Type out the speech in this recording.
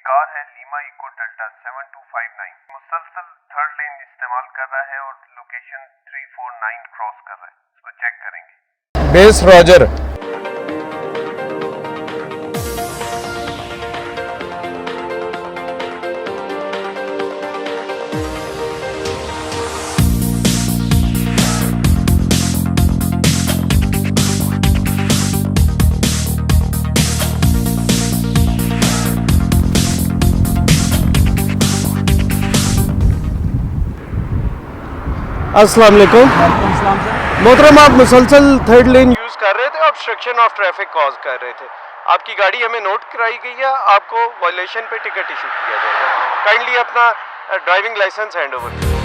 Car है Lima eco delta 7259 मुसलसल third लेन इस्तेमाल कर रहा है और लोकेशन 349 क्रॉस कर रहा है, इसको चेक करेंगे। Base Roger. अस्सलाम वालेकुम मोहतरम, आप मुसलसल थर्ड लेन यूज़ कर रहे थे, ऑब्स्ट्रक्शन ऑफ ट्रैफिक कॉज कर रहे थे। आपकी गाड़ी हमें नोट कराई गई है, आपको वायलेशन पे टिकट इशू किया जाएगा। काइंडली अपना ड्राइविंग लाइसेंस हैंड ओवर।